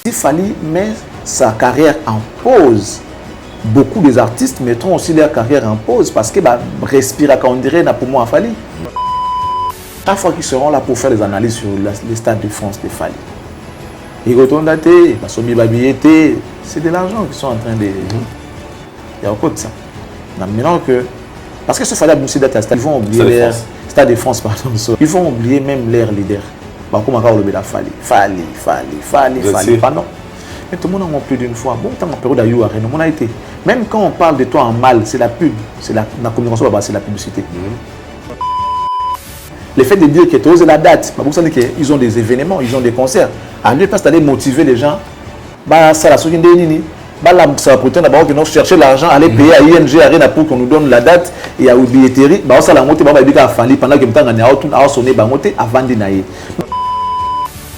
Il fallait mettre sa carrière en pause. Beaucoup des artistes mettront aussi leur carrière en pause parce que respirer quand on dirait n'a pour moi Fali. Chaque fois qu'ils seront là pour faire des analyses sur les stades de France de Fali. Ils retournent à thé, c'est de l'argent qu'ils sont en train de... Il y a beaucoup de ça. Maintenant que... Parce que ce Fali a bossé d'être à stade, ils vont oublier leur... Stade de France, pardon. Ils vont oublier même leur leader. Comme encore le Fali, pardon. Mais tout le monde en a plus d'une fois. Bon, tant en période d'ailleurs, on a été. Même quand on parle de toi en mal, c'est la pub. C'est la communication, c'est la publicité. Le fait de dire que tu oses la date, ils ont des événements, ils ont des concerts. À lui, parce d'aller motiver les gens, ça la soutient des nini. Ça va prétendre d'abord que nous chercher l'argent, aller payer à ING Arena pour qu'on nous donne la date et à billetterie. Ça la montée, pendant que nous avons sonné, avant de naïr.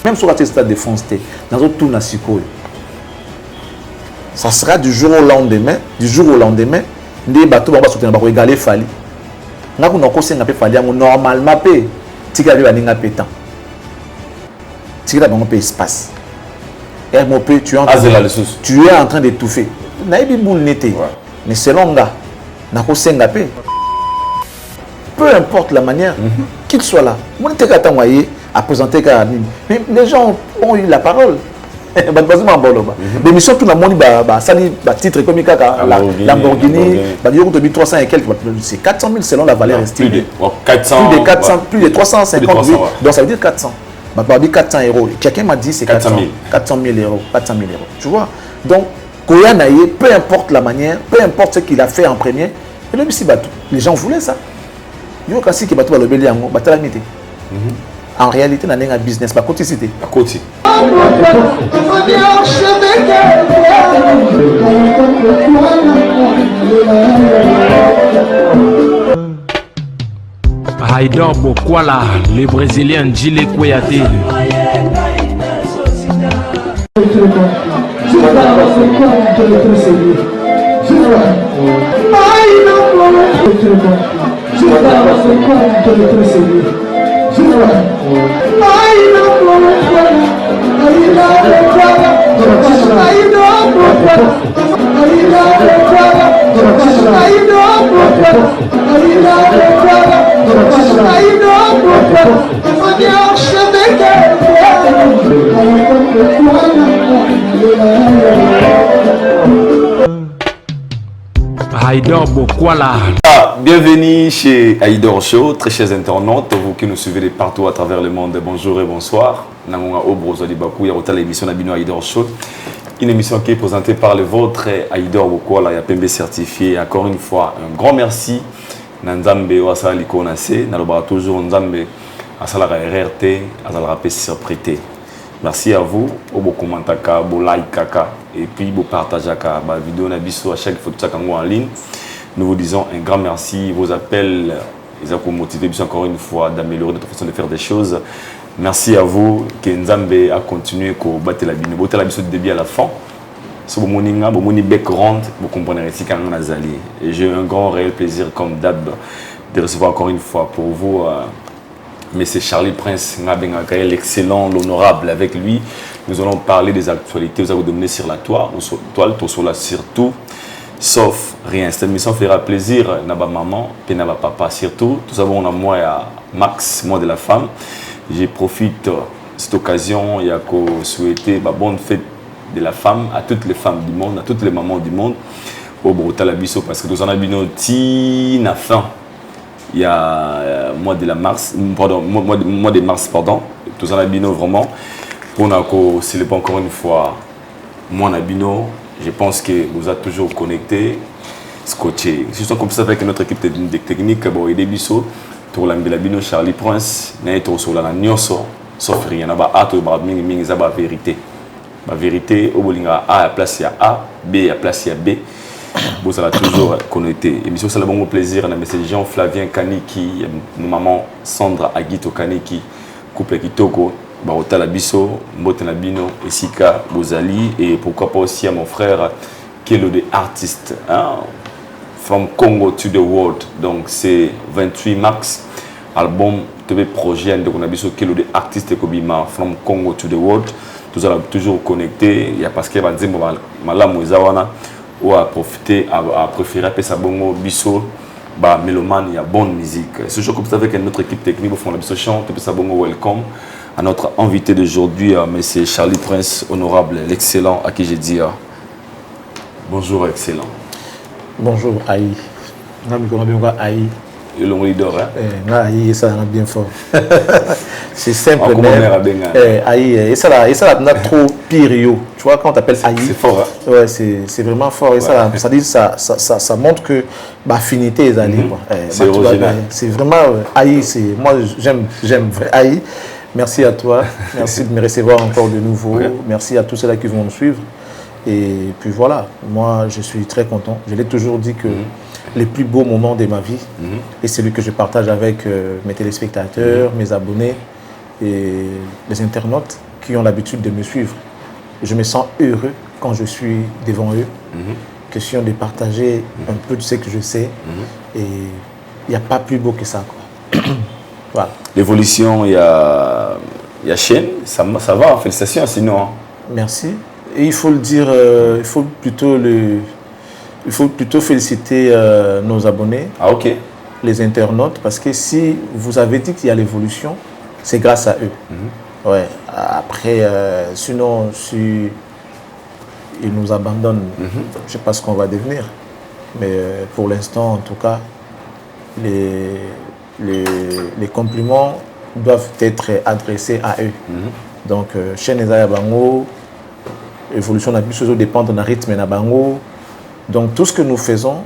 Même sur le stade de France, dans un tour national. Ça sera du jour au lendemain, des bateaux vont soutenir, vont égaler Fali. Nous avons conseillé un peu Fali, normalement, tu as vu un peu de temps. Tu as vu un peu d'espace. Tu es en train d'étouffer. Mais selon gars, peu importe la manière qu'il soit là, à présenter. Mais les gens ont eu la parole. L'émission tout le monde titre comme Lamborghini, 300 et quelques, c'est 400 000 selon la valeur estimée. Plus de 350 000, donc ça veut dire 400. 400 euros. Quelqu'un m'a dit c'est 400 000 euros. Tu vois? Donc, Koyanaye, peu importe la manière, peu importe ce qu'il a fait en premier, les gens voulaient ça. En réalité, il y a un business, pas coticité. Haïdor Bokwala, le Brésilien Gilles Kouyaté. Haïdor Bokwala. Bienvenue chez Haïdor Show, très chers internautes, vous qui nous suivez de partout à travers le monde, bonjour et bonsoir. Nangonga Obrozo Libakou, Yarota l'émission Nabino Haïdor Show. Une émission qui est présentée par le vôtre Haïdor Bokwala, Yapembe certifié. Encore une fois, un grand merci. Nanzambe Wasa Likonase, Nalobara toujours Nzambe Asalara RRT, Asalara surprêté. Merci à vous, au commentaka, au like kaka, et puis au partage kaka, la vidéo nabiso à chaque photo en ligne. Nous vous disons un grand merci. Vos appels, ils ont motivé encore une fois d'améliorer notre façon de faire des choses. Merci à vous, que Nzambe a continué à battre la bine. Battre la bine du début à la fin. Si vous avez un background, vous comprenez ici quand on a zali. Et j'ai un grand réel plaisir comme d'hab de recevoir encore une fois pour vous Monsieur Charlie Prince, l'excellent, l'honorable. Avec lui, nous allons parler des actualités. Vous allez vous donner sur la toile, sur la surtout. Sauf rien. Cette émission fera plaisir à ma maman et à ma papa. Surtout, tout ça, on a moi et Max, moi de la femme. Je profite de cette occasion et à souhaiter ma bonne fête de la femme à toutes les femmes du monde, à toutes les mamans du monde. Au Brotalabiso, parce que nous en avons une fin. Il y a mois de mars, pardon. Tous en abino vraiment. Pour nous célébrer encore une fois mon abino. Je pense que vous êtes toujours connectés, scotché. Si comme ça avec notre équipe technique, bon, et des bisous, pour l'ambulabino Charlie Prince, n'est-ce sur la nyoso, sauf rien. Là-bas, A, tout le monde, la vérité. La vérité, au bolinga A, à place il y a A, B, à place il y a B. Vous allez toujours connecté. Émission, c'est le bon plaisir. C'est Jean-Flavien Kaniki, maman Sandra Aguito Kaniki, couple Kitoko. Barota Bisso, Motenabino, Esika, Bozali, et pourquoi pas aussi à mon frère qui est le artiste, hein? From Congo to the World. Donc c'est 28 mars, album de projet de Konabiso qui est le artiste Kobima, From Congo to the World. toujours connecté. Il y a parce qu'il va dire Malam Ouzawana ou à profiter, à préférer appeler ça bongo biso, bah mélomane, il y a bonne musique. C'est toujours comme ça avec notre équipe technique au fond de la biso chante, ça bongo welcome à notre invité d'aujourd'hui, monsieur Charlie Prince, honorable, l'excellent, à qui j'ai dit bonjour excellent. Bonjour Aïe. Aïe. Et l'on leader, Aïe, ça va bien fort. C'est simple. Aïe, et ça n'a trop pire. Tu vois, quand on t'appelle Aïe. C'est fort, hein? Ouais, c'est vraiment fort. Et ça dit, ça montre que l'affinité est allée. C'est original. C'est vraiment Aïe. Moi, j'aime Aïe. Merci à toi. Merci de me recevoir encore de nouveau. Okay. Merci à tous ceux-là qui vont me suivre. Et puis voilà, moi, je suis très content. Je l'ai toujours dit que les plus beaux moments de ma vie, et celui que je partage avec mes téléspectateurs, mes abonnés et les internautes qui ont l'habitude de me suivre. Je me sens heureux quand je suis devant eux, question de partager un peu de ce que je sais. Et il n'y a pas plus beau que ça, quoi. Voilà. L'évolution, il y a chaîne, ça va, félicitations sinon. Hein. Merci. Et il faut le dire, il faut plutôt féliciter nos abonnés, les internautes, parce que si vous avez dit qu'il y a l'évolution, c'est grâce à eux. Ouais. Après, sinon, si ils nous abandonnent, je ne sais pas ce qu'on va devenir. Mais pour l'instant, en tout cas, les compliments doivent être adressés à eux. Donc, chez Nezaya Bango, l'évolution n'a plus besoin de dépendre d'un rythme et d'un bango. Donc tout ce que nous faisons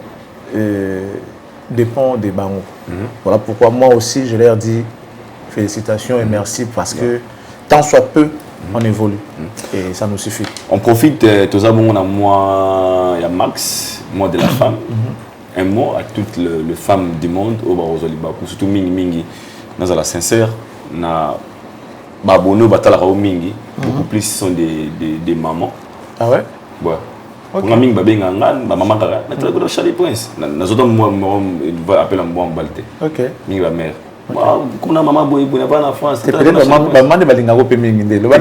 dépend des bangos. Voilà pourquoi moi aussi je leur dis félicitations et merci parce que tant soit peu, on évolue et ça nous suffit. On profite, tous les mois, il y a Max, mois de la femme. Un mot à toutes les femmes du monde, au Barozolibakou, surtout Mingi, nous la sincère, na Babono, Batala Mingi, beaucoup plus sont des mamans. Ah ouais? Ouais. Pour la mingi, maman, mais Charlie Prince. Nous autres, moi, va appeler moi en balte. Ok. Mingi la mère. Comme la maman, vous n'avez pas en France. C'est peut-être la maman de Balinga Rope Mingi. Le maman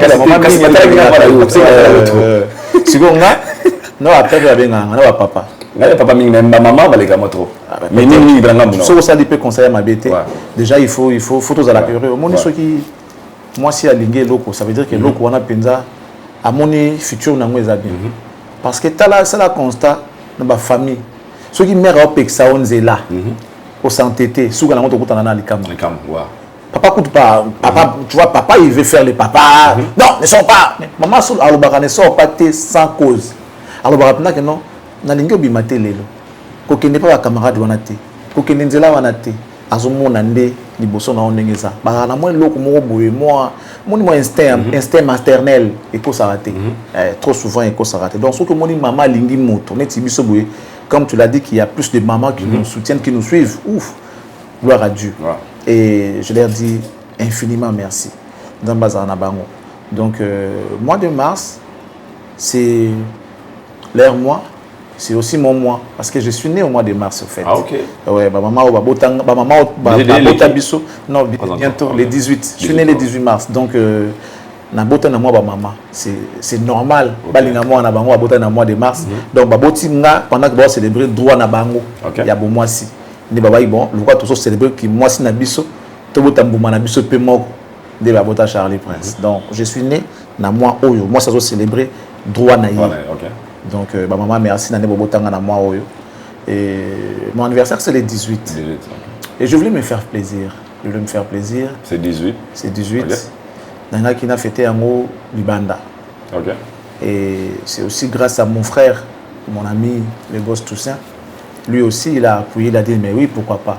non, après, il y a papa. Papa Mingi, ma maman va les gamins trop. Mais Mingi, si ça peut conseiller ma bête, déjà il faut tous à la période. Moi, si à Lingue Loko, ça veut dire que Loko, on a penza à mon futur, on a bien. Parce que c'est la constat dans ma famille. Ceux qui mèrent au Pexaon, c'est là. Au santété, ceux qui ont été dans les cames. Papa coûte pas. Papa, tu vois, papa, il veut faire les papas. Non, ne sont pas. Maman, ne sort pas sans cause. Alors, que non, na lingi obimate lelo. Kokende pas camarade wanate. Kokende nzela wanate. Azomona nde liboso na ondengeza. Ba na moi loko mo boye moi instinct maternel eko s'arrêter. Trop souvent eko s'arrêter. Donc ce que moni maman lingi moto neti biso boye comme tu l'as dit qu'il y a plus de mamans qui nous soutiennent, qui nous suivent. Ouf. Gloire à Dieu. Et je leur dis infiniment merci. Dans Bazar Bango. Donc mois de mars c'est leur mois. C'est aussi mon mois, parce que je suis né au mois de mars, en fait. Ah, ok. Ouais, maman, biso. Non, bientôt, les 18. Je suis né le 18 mars. Donc, na bota na mois maman. C'est normal. Balinga mois na bango, bota na mois de mars. Donc, baboti nga, pendant que vous célébrer droit na bango. Il y a bon mois si. Ni baba, bon, le quoi, tous célébrer qui mois si na biso. Tout bota mbouma na biso, pe moko. De babota Charlie Prince. Donc, je suis né na mois oyo. Moi, ça doit célébrer droit na yi. Donc, maman, merci d'année Bobotanga na moi. Et mon anniversaire, c'est le 18. Et je voulais me faire plaisir. C'est 18. C'est 18. Nanga qui n'a fêté un mot Libanda. Et c'est aussi grâce à mon frère, mon ami, le boss Toussaint. Lui aussi, il a appuyé, il a dit, mais oui, pourquoi pas?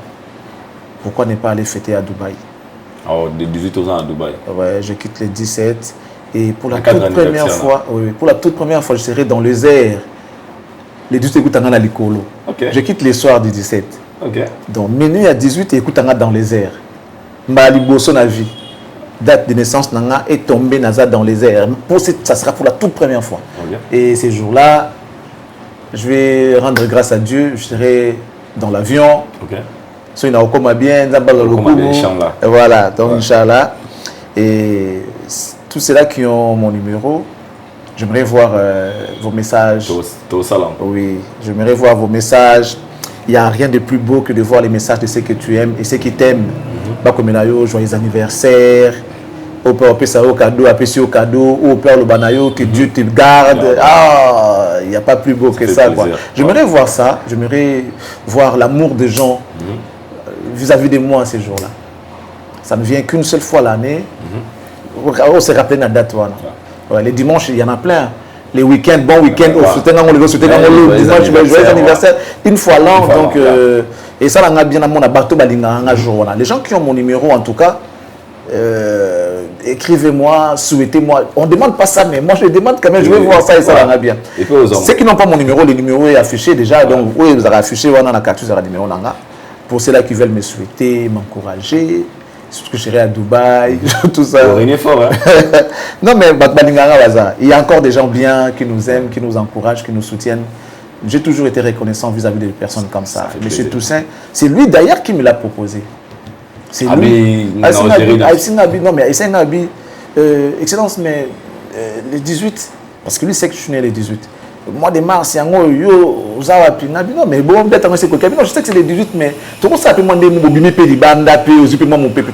Pourquoi ne pas aller fêter à Dubaï? Oh, de 18 ans à Dubaï. Ouais, je quitte le 17. Et pour la toute première fois, je serai dans les airs. Les 18 écoute à Likolo. Je quitte les soirs du 17. Donc, minuit à 18 écoute dans les airs. Mbali Bosso na vie. Date de naissance nanga est tombé dans les airs. Ça sera pour la toute première fois. Et ces jours-là, je vais rendre grâce à Dieu. Je serai dans l'avion. So il n'a aucun bien. Voilà. Donc Inch'Allah. Et tous ceux-là qui ont mon numéro, j'aimerais voir vos messages. Au salon. Oui, j'aimerais voir vos messages. Il n'y a rien de plus beau que de voir les messages de ceux que tu aimes et ceux qui t'aiment. Bakomenayo, joyeux anniversaire. Au père, au cadeau, au cadeau, au père le banayo, que Dieu te garde. Ah, il n'y a pas plus beau que ça. J'aimerais voir ça. J'aimerais voir l'amour des gens vis-à-vis de moi ces jours-là. Ça ne vient qu'une seule fois l'année. On se rappelle la date. Ouais, les dimanches, il y en a plein. Les week-ends, bon week-end, on souhaite le dimanche, joyeux anniversaire, une fois l'an. Donc, et ça, on a bien à mon abato balinga un jour. Les gens qui ont mon numéro, en tout cas, écrivez-moi, souhaitez-moi. On ne demande pas ça, mais moi je demande quand même, je vais voir ça et ça va bien. Ceux qui n'ont pas mon numéro, le numéro est affiché déjà. Donc, oui, vous avez affiché, on a la carte, vous avez le numéro. Pour ceux-là qui veulent me souhaiter, m'encourager, surtout que je serai à Dubaï, tout ça. Rien fort, hein? Non, mais il y a encore des gens bien qui nous aiment, qui nous encouragent, qui nous soutiennent. J'ai toujours été reconnaissant vis-à-vis des personnes comme ça. Monsieur Toussaint, c'est lui d'ailleurs qui me l'a proposé. C'est lui. Non, mais Excellence, mais les 18, parce que lui sait que je suis né les 18. Mois de mars, il y a un non, mais bon, je sais que c'est les 18, mais tout le monde s'appelle moi,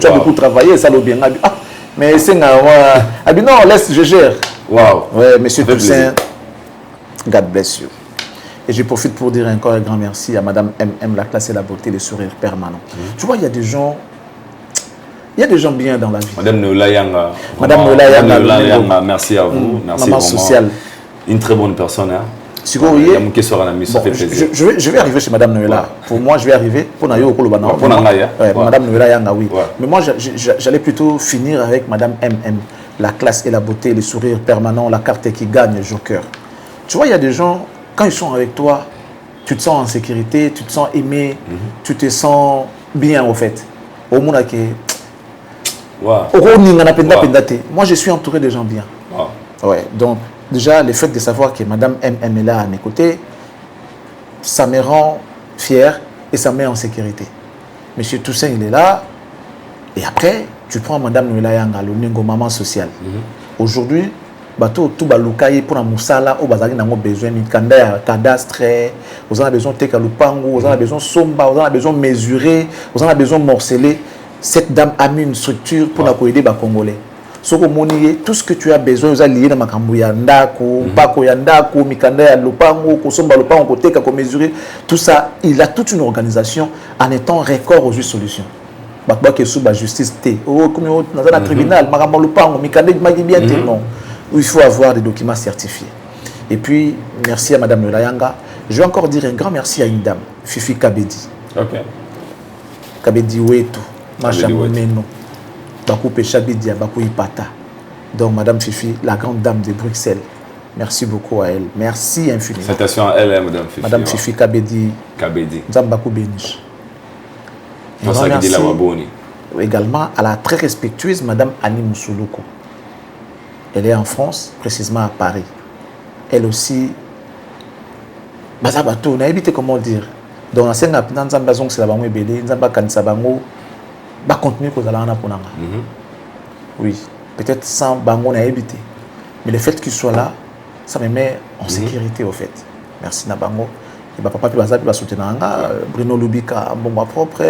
tu as beaucoup travaillé, ça l'a bien. Ah, mais c'est non, laisse, je gère. Waouh. Ouais, monsieur Toussaint, God bless you. Et je profite pour dire encore un grand merci à Madame MM, la classe et la beauté, le sourire permanent. Tu vois, il y a des gens bien dans la vie. Madame Nola Yanga. Madame Nola Yanga, merci à vous. Merci maman sociale. Une très bonne personne. Hein. Je vais arriver chez Madame Noëlla. Ouais. Pour moi, je vais arriver. Pour Madame Noëlla Yanga, oui. Ouais. Mais moi, j'allais plutôt finir avec Madame MM. La classe et la beauté, le sourire permanent, la carte qui gagne, joker. Tu vois, il y a des gens, quand ils sont avec toi, tu te sens en sécurité, tu te sens aimé, tu te sens bien, au fait. Au monde qui moi, je suis entouré de gens bien. Ouais, donc, déjà, le fait de savoir que Madame MM est là à mes côtés, ça me rend fier et ça me met en sécurité. Monsieur Toussaint, il est là. Et après, tu prends Madame Noëlla Yanga, le Ningo Maman Sociale. Aujourd'hui, bateau tout balukaye pour la moussala, au bazar, nous avons besoin de cadastre, vous avez besoin de tekalupango, vous avez besoin de somba, vous avez besoin de mesurer, vous avez besoin de morceler. Cette dame a mis une structure pour nous aider les Congolais. Tout ce que tu as besoin, vous allez lier dans makambu yandako, bako yandako, mikanda ya lupango, kosomba lupango, koteka, ko mesurer. Tout ça, il a toute une organisation en étant record aux juste solutions. Bakba ke sous la justice T. Oh, comme dans un tribunal, makambu lupango, mikanda magi bien non. Il faut avoir des documents certifiés. Et puis, merci à Madame Noëlla Yanga. Je vais encore dire un grand merci à une dame, Fifi Kabedi. Ok. Kabedi Wetu, Machameno. Bakou Pechabidia, Bakou Ipata. Donc, Madame Fifi, la grande dame de Bruxelles. Merci beaucoup à elle. Merci infiniment. Citation à elle, hein, Madame Fifi. Madame Fifi Kabedi. Kabedi. Zambakou Benish. Merci également à la très respectueuse Madame Annie Moussouloukou. Elle est en France, précisément à Paris. Elle aussi. Bazabato, on a évité comment dire. Donc, c'est la Zambazong, c'est la Bango Ebele, Zamba Kansabango. Va continuer pour aller en Aponanga. Oui, peut-être sans Bango n'a évité. Mais le fait qu'il soit là, ça me met en sécurité au fait. Merci Nabango. Et papa va soutenir Bruno Lubika, bon propre,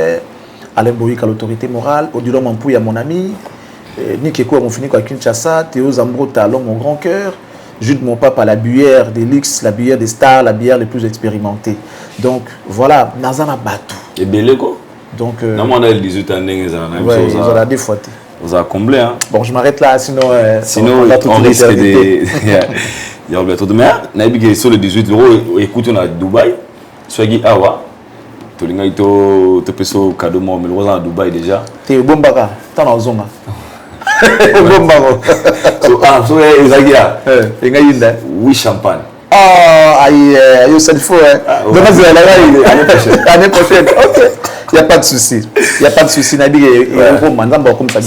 Alain Boïka, l'autorité morale, Odilon Mampouya, mon ami, Nikeko, mon fini, Kinshasa, Théo Zambro, Talon, mon grand cœur, Jude, mon papa, la bière des luxe, la bière des stars, la bière les plus expérimentées. Donc voilà, Nazana Batou. Et Beleko. Donc, non, on a 18 ans, ils ont des fois. Vous avez comblé, hein? Bon, je m'arrête là, sinon on risque de. Il y a bientôt demain. Naïbi sur le 18 euros, écoute, on a Dubaï. Soit qui awa. Tu l'as dit, tu peux faire cadeau, mais le rose à Dubaï déjà. Tu es bon baga, tu es en zone. Bon baga. Ah, so Zagia. Oui, champagne. Ah, aïe, c'est faux, hein. Demain, c'est l'année prochaine. Ok. Il n'y a pas de souci. Il n'y a pas de souci. Ça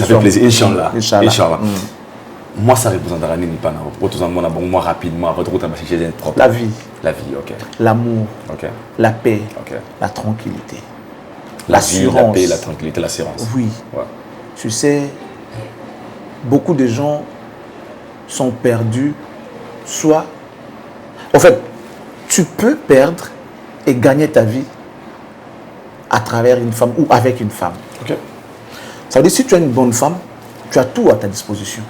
fait plaisir. Inch'Allah. Moi, ça représentera moi rapidement. La vie. La vie, ok. L'amour. Ok. La paix. Ok. La tranquillité. L'assurance. La paix, la tranquillité, l'assurance. Oui. Ouais. Tu sais, beaucoup de gens sont perdus, soit... En fait, tu peux perdre et gagner ta vie à travers une femme ou avec une femme. Ok. Ça veut dire, si tu as une bonne femme, tu as tout à ta disposition.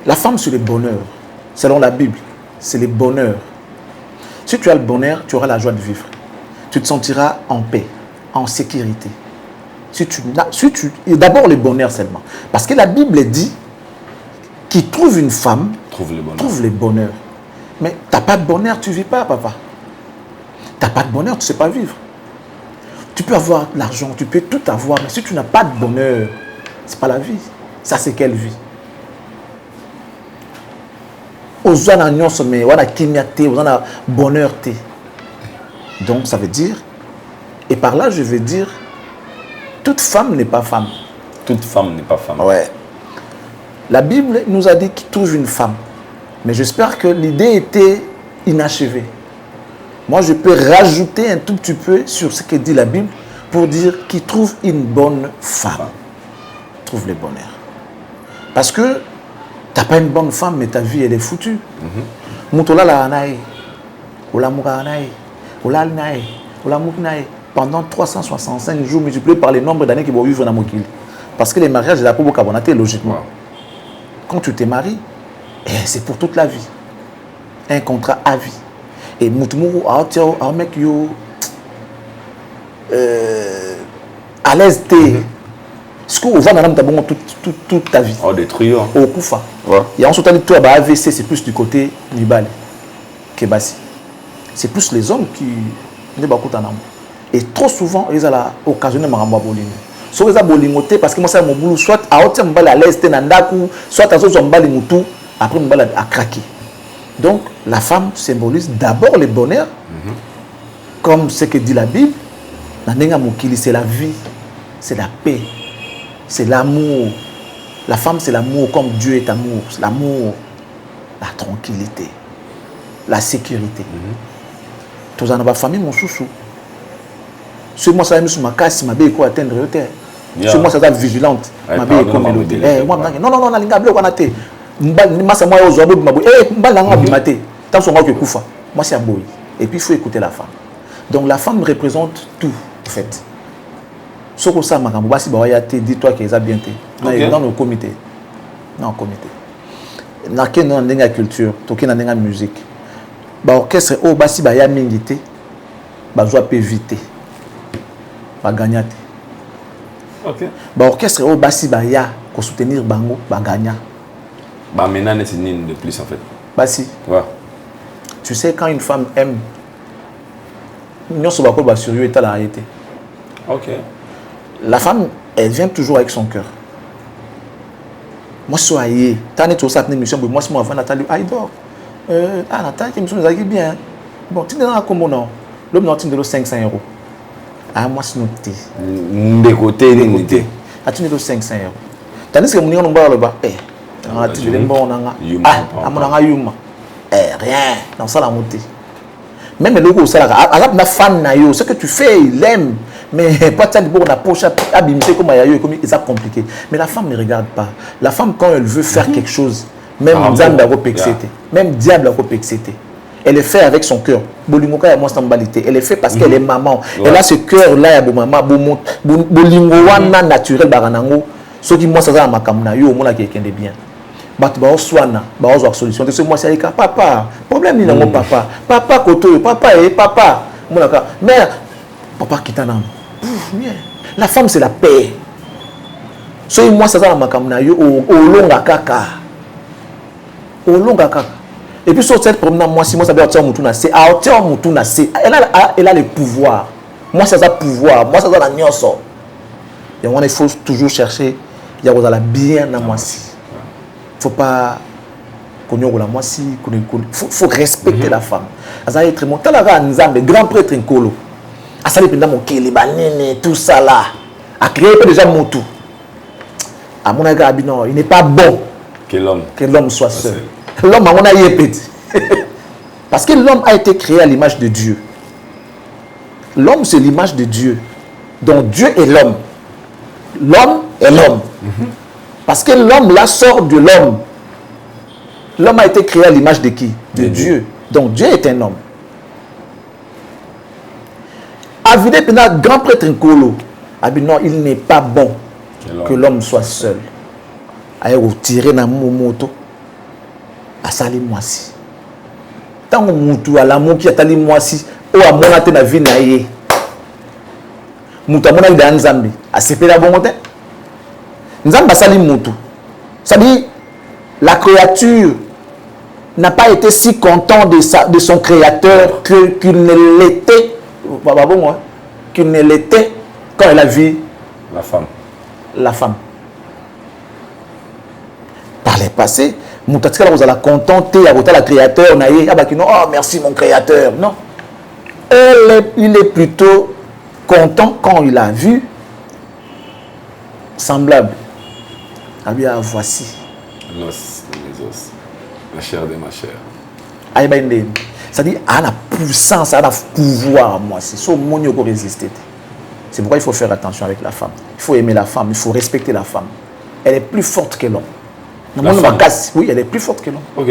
La femme, c'est le bonheur. Selon la Bible, c'est le bonheur. Si tu as le bonheur, tu auras la joie de vivre. Tu te sentiras en paix, en sécurité. D'abord le bonheur seulement. Parce que la Bible dit qui trouve une femme trouve le bonheur. Mais tu n'as pas de bonheur, tu ne vis pas, papa. Tu n'as pas de bonheur, tu ne sais pas vivre. Tu peux avoir de l'argent, tu peux tout avoir, mais si tu n'as pas de bonheur, ce n'est pas la vie. Ça, c'est quelle vie? Aux annonces, mais voilà, kimyaté, aux bonheur té. Donc, ça veut dire, et par là, je veux dire, toute femme n'est pas femme. Toute femme n'est pas femme. Ouais. La Bible nous a dit qu'il trouve une femme. Mais j'espère que l'idée était inachevée. Moi, je peux rajouter un tout petit peu sur ce que dit la Bible pour dire qu'il trouve une bonne femme. Trouve le bonheur. Parce que tu n'as pas une bonne femme, mais ta vie, elle est foutue. Pendant 365 jours multipliés par le nombre d'années qu'ils vont vivre dans Mokili. Parce que les mariages, il a pas beaucoup à logiquement. Quand tu te maries, c'est pour toute la vie. Un contrat à vie. Et Moutoumou, un mec, à l'aise, ce qu'on va dans toute ta vie. Oh, détruire. Au Koufa. Et ensuite, toi, AVC, c'est plus du côté Nibali, Kebasi. C'est plus les hommes qui ne pas en amour. Et trop souvent, ils ont occasionné ma rambo bolingo. Soit ils ont bolingoté parce que moi, c'est mon boulot. Soit à haute mbala à l'aise, soit à zone mbali moutou, après mbala à craquer. Donc, la femme symbolise d'abord le bonheur, comme ce que dit la Bible. C'est la vie, c'est la paix, c'est l'amour. La femme, c'est l'amour, comme Dieu est amour. C'est l'amour, la tranquillité, la sécurité. Tous en avez famille, mon chouchou. Si moi, ça sur ma casse, ma belle, quoi atteindre le terre. Si moi, ça va vigilante, ma belle, comme mélodie. Non, non, non, linga bleu, on a été. Moi, c'est moi, aux oiseaux, ma belle, mbala, bimate. Tant son que koufa. Moi, c'est un boy. Et puis, il faut écouter la femme. Donc, la femme représente tout, en fait. Ce que ça, si dis-toi qu'ils ont bien été. Dans le comité. Dans le comité. Dans la culture, dans la musique. L'orchestre, au basi, il y a mingité. Il doit éviter. Il gagner. Ok. L'orchestre, au basi, il y a soutenir Bango, il gagner. Maintenant, c'est une de plus, en fait. Basi. Ouais. Tu sais, quand une femme aime, nous sommes sur lui et la réalité. Ok. La femme, elle vient toujours avec son cœur. Moi, je suis aillé. Tu as tout ça, émission. Moi, je suis avant Nathalie. Aïdor. Nathalie, émission, nous a dit bien. Bon, tu es dans la combo, non? L'homme, non, tu es 500 €. Ah, moi, c'est noté. De côté. Ah, tu es 500 €. Tandis que nous avons là-bas. Tu es bon, rien. Dans ça, la montée. Même le logo, ça, la fan, ce que tu fais, il aime. Mais pas de bon, la poche abîmée comme c'est compliqué. Mais la femme ne regarde pas. La femme, quand elle veut faire quelque chose, même diable a repexété. Même diable a repexété. Elle le fait avec son cœur. Elle le fait parce qu'elle est maman. Elle a ce cœur-là, il y a maman. Bolingoana naturel baranango. Ce qui moi ça va makamna yo mona quelqu'un de bien. Bat ba oswana, ba ozo solution. C'est moi c'est papa. Problème ni nango papa. Papa koto, papa et papa. Mona ka mère papa kitana. La femme c'est la paix. So moi ça va makamna yo o longa kaka. O longa kaka. Et puis sur cette promenade moi si moi ça veut dire mutuna c'est à hauteur mutuna c'est elle a le pouvoir. Moi ça a pouvoir, moi ça a la nyonso. Et on il faut toujours chercher il y a la bien dans moi si. Faut pas connaître la moi si faut respecter la femme. Ça être mon talaga nzambe grand prêtre nkolo. A ça dépend mon kele banene tout ça là. A créé déjà mon tout. À mon avis non, il n'est pas bon que l'homme soit seul. L'homme, on a eu petit. Parce que l'homme a été créé à l'image de Dieu. L'homme, c'est l'image de Dieu. Donc Dieu est l'homme. L'homme est l'homme. Parce que l'homme, là, sort de l'homme. L'homme a été créé à l'image de qui? De Dieu. Donc Dieu est un homme. Avidé Pena, grand prêtre Nkolo, a dit non, il n'est pas bon que l'homme soit seul. Aïe, tirer dans mon moto. A sali moisi. Tant que mutu à l'amour qui a tali moisi, ou à mon até na vie naïe. Mutu à mon avis dans Nzambi. A sepé la bonne. Nzamba sali mutu. Ça dit, la créature n'a pas été si content de son créateur qu'il ne l'était, qu'il ne l'était quand elle a vu la femme. Par les passés, Moutatika vous allez contenter à la créateur, oh merci mon créateur. Non. Il est plutôt content quand il a vu semblable. Ah bien, voici. L'os de mes os, la chair de ma chair. C'est-à-dire, elle a la puissance, elle a le pouvoir, moi. C'est ce monde qui peut résister. C'est pourquoi il faut faire attention avec la femme. Il faut aimer la femme, il faut respecter la femme. Elle est plus forte que l'homme. Oui, elle est plus forte que l'homme. Ok.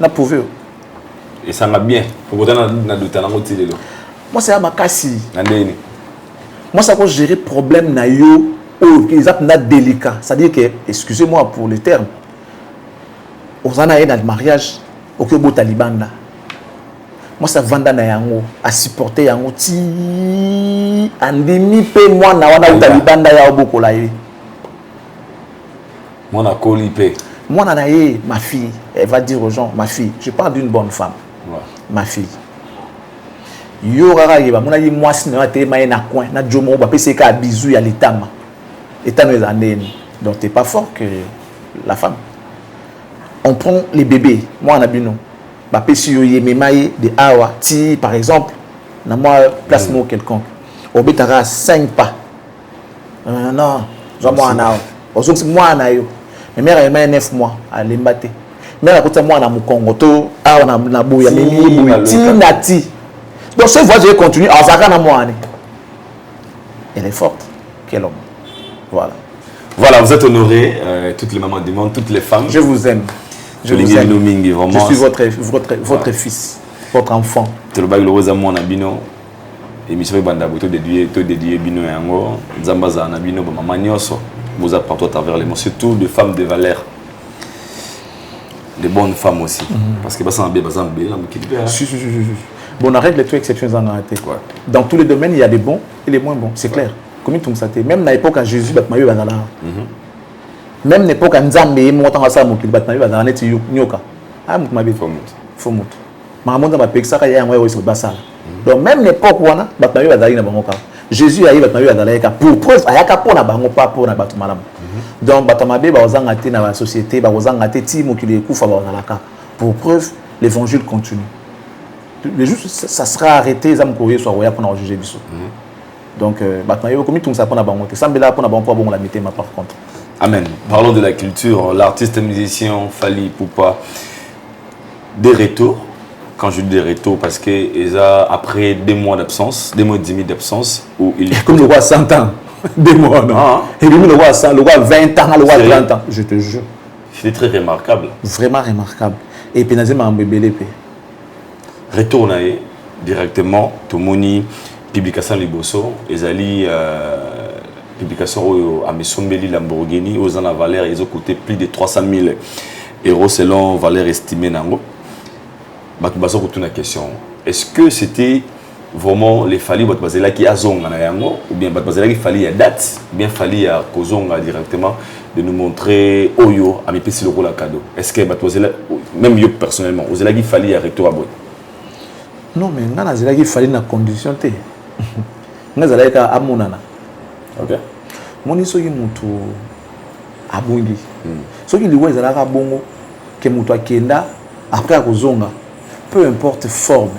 On a prouvé. Et ça m'a bien. Pourquoi tu as douté dans votre île? Moi, c'est à ma casse. Moi, ça va gérer problème na yo. Ils ont délicat. C'est-à-dire que, excusez-moi pour le terme, aux années dans le mariage, au Kyobo Taliban là. Moi, ça vanda na yango, à supporter yango ti andimi pe moi na wana au Taliban da ya oboko la ye. Moi na koli pe. Moi na ye, ma fille, elle va dire aux gens, ma fille, je parle d'une bonne femme. Ouais. Ma fille. Yo rara yeba, mon ayi moi si na te maye na coin, na jomo ba pese ka bisou ya litama. État nous années. Donc t'es pas fort que la femme. On prend les bébés. Moi, on a vu non. Bah, si de awa, ti par exemple, na moi place moi quelconque. Au bétara 5 pas. Non, je moi en awa. Aujourd'hui moi en ayo. Mais mère elle 9 mois à l'embâter. Mère à côté moi na Mukongo to awa na boya mimi ti nati. Donc ce voyage continue en zaka na moi. Elle est forte. Quel homme. Voilà. Voilà, vous êtes honorés, toutes les mamans du monde, toutes les femmes. Je vous aime. Je vous aime. Je suis votre fils, votre enfant. Tu le bagues le rose à moi, Nabino. Émission Banda Boto dédié Bino et Ango. Zambaza Nabino, maman Nyoso. Vous êtes partout à travers les mots, surtout de femmes de valeur. De bonnes femmes aussi. Parce que c'est un bébé, Bon, on arrête les trucs exceptionnels en arrêté. Dans tous les domaines, il y a des bons et les moins bons, c'est clair. Même à l'époque à Jésus, même à l'époque à Nzambe, montant à ça, mon kil batmaï bazala net nyoka. Ah mon mabi faut mot. Mahamonda ma peksa ka ya ngwa oiso basala. Donc même l'époque wana batmaï bazali na bangoka. Jésus a eu batmaï bazala ka pour preuve ayaka pona bango pas pona batu malamu. Donc batamabe ba ozanga te na la société ba ozanga te ti mo kile kufa ba ozalaka. Pour preuve l'évangile continue. Le jour ça sera arrêté zam koye so roya pona juger biso. Donc, comme tout ça, par contre. Amen. Parlons de la culture. L'artiste musicien Fally Ipupa, des retours. Quand je dis des retours, parce que après 2 mois d'absence, 2 mois et demi d'absence, où il. Comme le roi 100 ans. 2 mois, non. Et lui, le roi 100, le roi 20 ans, le roi 30 ans. Je te jure. C'est très remarquable. Vraiment remarquable. Et puis, nous avons un retourner directement, tout le monde. Publication Liboso, ezali publication à Messombeli Lamborghini, aux en valeur, ils ont coûté plus de 300 000 € selon valeur estimée. Batubaso pour une question. Est-ce que c'était vraiment les Fally Batbazela qui a zonga na yango ou bien Batbazela qui Fally à date, ou bien Fally à kozonga directement de nous montrer Oyo à mes petits le rôle à cadeau. Est-ce que Batbazela même yo personnellement, Ozela qui Fally à retour à boy? Non mais ngana zela qui Fally na condition té. Ngazala ka amunana. OK. Moni soki mutu abungi. Soki liwa ezala ka bongo ke mutu akenda après akozonga. Peu importe forme,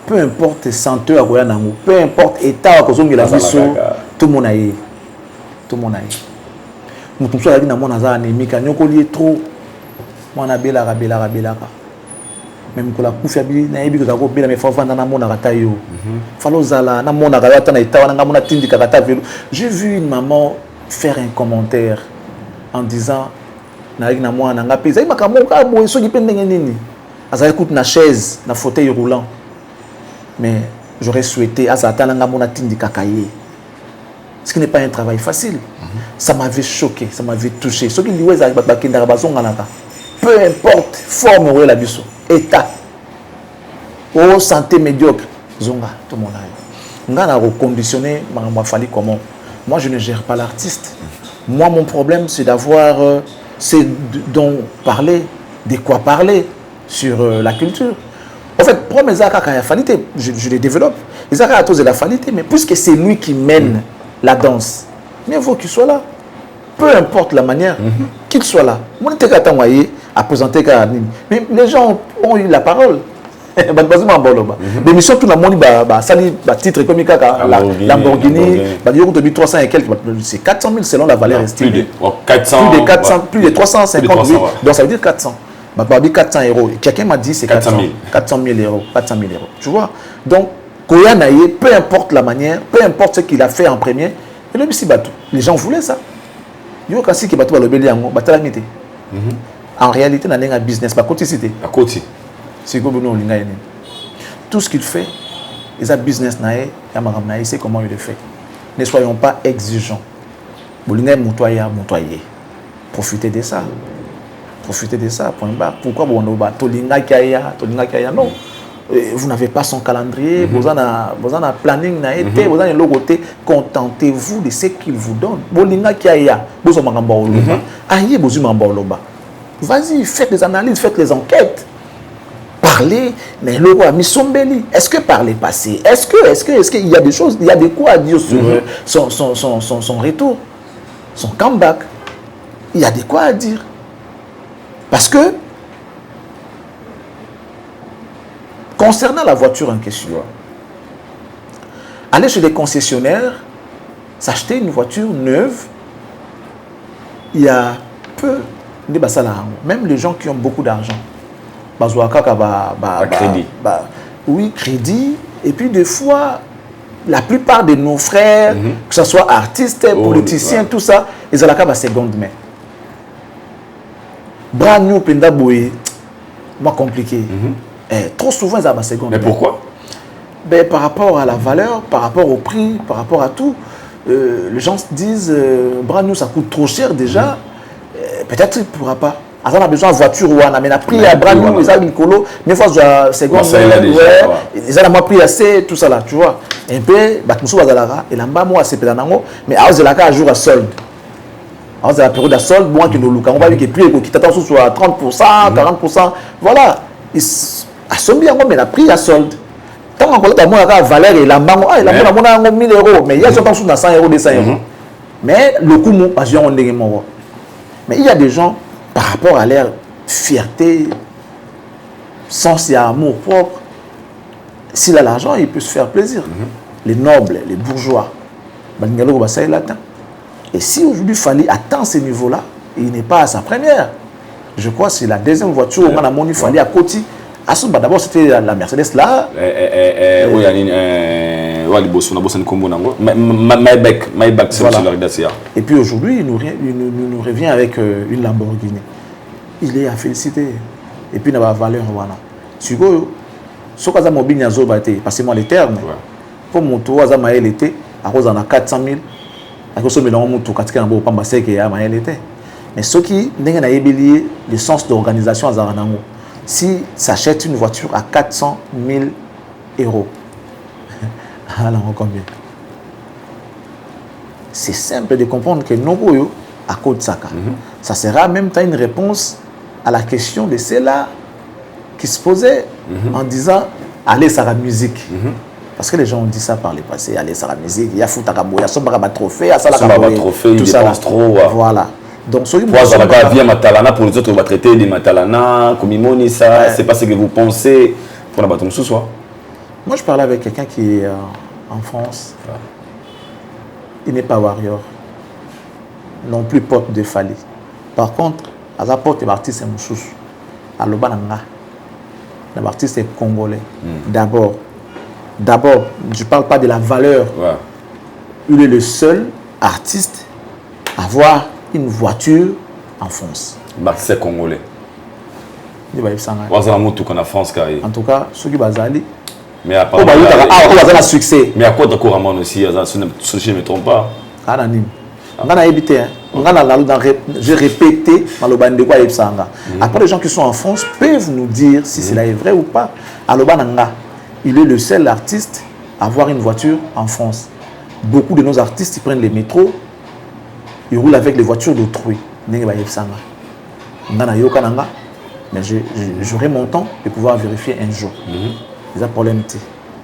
peu importe senteur akoya nango, peu importe état akozongela biso, tout le monde aye. Tout le monde aye. Mutu so ali na mona za anémique nyokoli trop. Mwana belaka. Même que la koufiabi na yebi ko bela me fa vanda na mona kata yo. Falo zala na mona kata na itawa na mona tindi kata velo. J'ai vu une maman faire un commentaire en disant na moi na ngapi ça makambo ka boy so ki pendenge nini azali écoute na chaise na fauteuil roulant mais j'aurais souhaité azatala nga mona tindi kakaye ce qui n'est pas un travail facile ça m'avait choqué ça m'avait touché ce qui liwe za bakenda bazonga naka peu importe forme ou la biso état ou santé médiocre zonga tout mon âge nga na reconditionner ma fali comment moi je ne gère pas l'artiste moi mon problème c'est d'avoir c'est dont parler de quoi parler sur la culture en fait pour mes akaka ya falité je les développe les akaka tous de la falité mais puisque c'est lui qui mène la danse mais il faut qu'il soit là peu importe la manière qu'il soit là mon tekata moyen à présenter mais les gens ont eu la parole l'émission tout le monde sali titre comme Lamborghini il 300 et quelques c'est 400 000 selon la valeur estimée plus de 350 000 donc ça veut dire 400 400 euros quelqu'un m'a dit c'est 400 000 euros tu vois donc Koya Naye peu importe la manière peu importe ce qu'il a fait en premier et le Bissi Batou les gens voulaient ça yo kasi ki Batou balobeli yango batalamité en réalité na nenga business ba coticité à côté c'est comme nous tout ce qu'il fait les business nae c'est comment il le fait ne soyons pas exigeants profitez de ça point barre pourquoi non vous n'avez pas son calendrier vous en a planning nae vous en logoté contentez-vous de ce qu'il vous donne vas-y faites des analyses faites les enquêtes parler, mais le roi Missombeli, est-ce que par le passé, est-ce qu'il y a des choses, il y a de quoi à dire sur son retour, son comeback, il y a de quoi à dire. Parce que, concernant la voiture en question, aller chez les concessionnaires, s'acheter une voiture neuve, il y a peu de basala, même les gens qui ont beaucoup d'argent. Crédit. Oui, crédit. Et puis des fois, la plupart de nos frères, que ce soit artistes, politiciens, tout ça, ils ont la seconde main. Brand new, penda boy, moi compliqué. Trop souvent, ils ont la seconde main. Mais pourquoi? Par rapport à la valeur, par rapport au prix, par rapport à tout, les gens se disent, brand new, ça coûte trop cher déjà. Peut-être qu'il ne pourra pas. On a besoin de voiture ou on a pris à bras nous les alcoolo mais fois de seconde ils ont pris assez tout ça là tu vois un peu batmusu bazalara et lamba moi c'est pedanango mais à zelaka à jour à solde à la période de solde moi qui nous luka on va dire que plus qui t'attend soit à 30% 40% voilà ils assombent bien mais la prix à solde tant qu'on a moi la valeur et lamba moi la mona 1000 euros mais il y a surtout dans 100 euros 200 euros mais le coût moi parce qu'on est mais il y a des gens par rapport à leur fierté, sens et amour propre, s'il a l'argent, il peut se faire plaisir. Les nobles, les bourgeois, et si aujourd'hui Fally atteint ce niveau-là, il n'est pas à sa première. Je crois que c'est la deuxième voiture où on a monté Fally à Koti. D'abord, c'était la Mercedes là. Et puis aujourd'hui, il nous revient avec une Lamborghini. Il est à féliciter. Et puis, il a la valeur. Si vous avez mobile, passez-moi les termes. Pour mon tour, vous avez l'été, à cause de 400 000. À cause de mon tour, mais ceux qui n'ont pas le sens d'organisation à Zaranango, si s'achète une voiture à 400 000 euros, alors combien? C'est simple de comprendre que Noboyo à Côte Saka. Ça sera en même temps une réponse à la question de ceux-là qui se posaient en disant allez, ça la musique. Parce que les gens ont dit ça par le passé, allez, ça la musique, il y a Foutakabo, il y a Sombara trophée, il y a Salakabo, trophée, il dépense trop. Voilà. Donc, via Matalana, pour les autres, on va traiter des Matalana, comme Imoni, ça, c'est pas ce que vous pensez pour la bâton ce soir. Moi, je parlais avec quelqu'un qui est en France. Il n'est pas warrior, non plus pote de Fally. Par contre, à la porte, l'artiste est Moussous. À l'Obananga, l'artiste est congolais. D'abord, je ne parle pas de la valeur. Il est le seul artiste à avoir une voiture en France. c'est congolais. Il va y avoir en France carré. En tout cas, ceux qui bazali. Mais apparemment, on va succès. Mais à quoi d'accord à aussi, je ne me trompe pas. On a évité, j'ai répété Après, les gens qui sont en France peuvent nous dire si cela est vrai ou pas. Il est le seul artiste à avoir une voiture en France. Beaucoup de nos artistes ils prennent les métros, ils roulent avec les voitures d'autrui. Mais j'aurai mon temps de pouvoir vérifier un jour. C'est un problème.